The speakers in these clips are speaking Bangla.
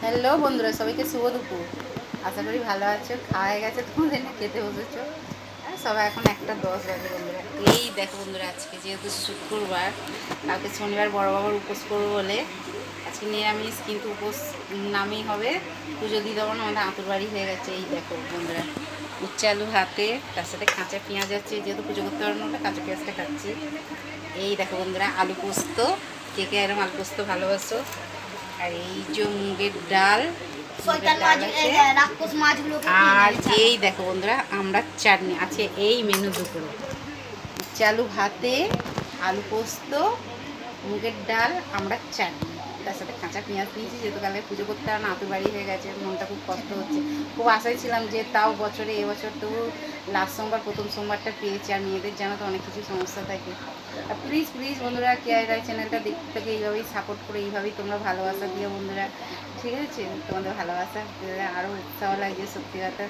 হ্যালো বন্ধুরা, সবাইকে শুভ দুপুর। আশা করি ভালো আছো। খাওয়া হয়ে গেছে তোমাদের, না খেতে বসেছো? আর সবাই এখন 1:10 বাজে বন্ধুরা। এই দেখো বন্ধুরা, আজকে যেহেতু শুক্রবার, কালকে শনিবার বড় বাবার উপোস করবো বলে আজকে নিরামিষ, কিন্তু উপোস নামেই হবে। পুজো দিয়ে দেবো না, আমাদের আঁতুর বাড়ি হয়ে গেছে। এই দেখো বন্ধুরা, উচ্ছে আলু হাতে, তার সাথে কাঁচা পেঁয়াজ আছে, যেহেতু পুজো করতে পারবো না কাঁচা পেঁয়াজটা খাচ্ছি। এই দেখো বন্ধুরা, আলু পোস্ত। কে কে এরকম আলু পোস্ত ভালোবাসো? আর এই যে মুগের ডাল, আর এই দেখো বন্ধুরা, আমরা চাটনি আছে। এই মেনু দুপুরে চালু ভাতে, আলু পোস্ত, মুগের ডাল, আমরা চাটনি, তার সাথে কাঁচা পেঁয়াজ দিয়েছি। যেহেতু কালকে পুজো করতে আর নাতু বাড়ি হয়ে গেছে, মনটা খুব কষ্ট হচ্ছে। খুব আশায় ছিলাম যে তাও বছরে এবছর তবু লাস্ট সোমবার প্রথম সোমবারটা পেয়েছি। আর মেয়েদের জানো তো অনেক কিছু সমস্যা থাকে। আর প্লিজ প্লিজ বন্ধুরা, কেয়ার রায় চ্যানেলটা দেখতে থেকে এইভাবেই সাপোর্ট করে, এইভাবেই তোমরা ভালোবাসা দিও বন্ধুরা। ঠিক আছে, তোমাদের ভালোবাসা দিলে আরও উৎসাহ লাগছে সত্যি কথা।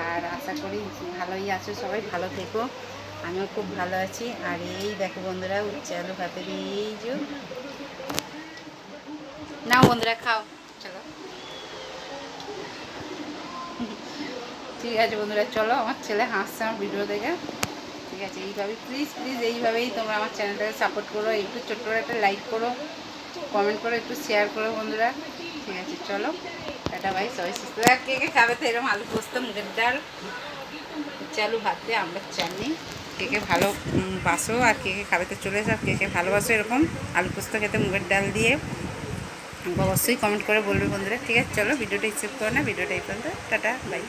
আর আশা করি ভালোই আছো, সবাই ভালো থেকো। আমিও খুব ভালো আছি। আর এই দেখো বন্ধুরা, উচ্ছে আলু ভাতের এই যে, নাও বন্ধুরা খাও, চলো। ঠিক আছে বন্ধুরা, চলো। আমার ছেলে হাসছে আমার ভিডিও দেখে। ঠিক আছে, এইভাবেই প্লিজ প্লিজ এইভাবেই তোমরা আমার চ্যানেলটাকে সাপোর্ট করো। একটু ছোট্ট করে একটা লাইক করো, কমেন্ট করো, একটু শেয়ার করো বন্ধুরা। ঠিক আছে, চলো টাটা বাই, সবাই সুস্থ। কে কে খাবে তো এরকম আলু পোস্ত, মুগের ডাল, চালু ভাত দিয়ে আমরা চাটনি? কে কে ভালো বাসো, আর কে কে খাবে তো চলে এসো। আর কে কে ভালোবাসো এরকম আলু পোস্ত খেতে মুগের ডাল দিয়ে, অবশ্যই কমেন্ট করে বলবে বন্ধুরা। ঠিক আছে, চলো ভিডিওটা স্কিপ করো না, ভিডিওটা এই পর্যন্ত। Tata bye.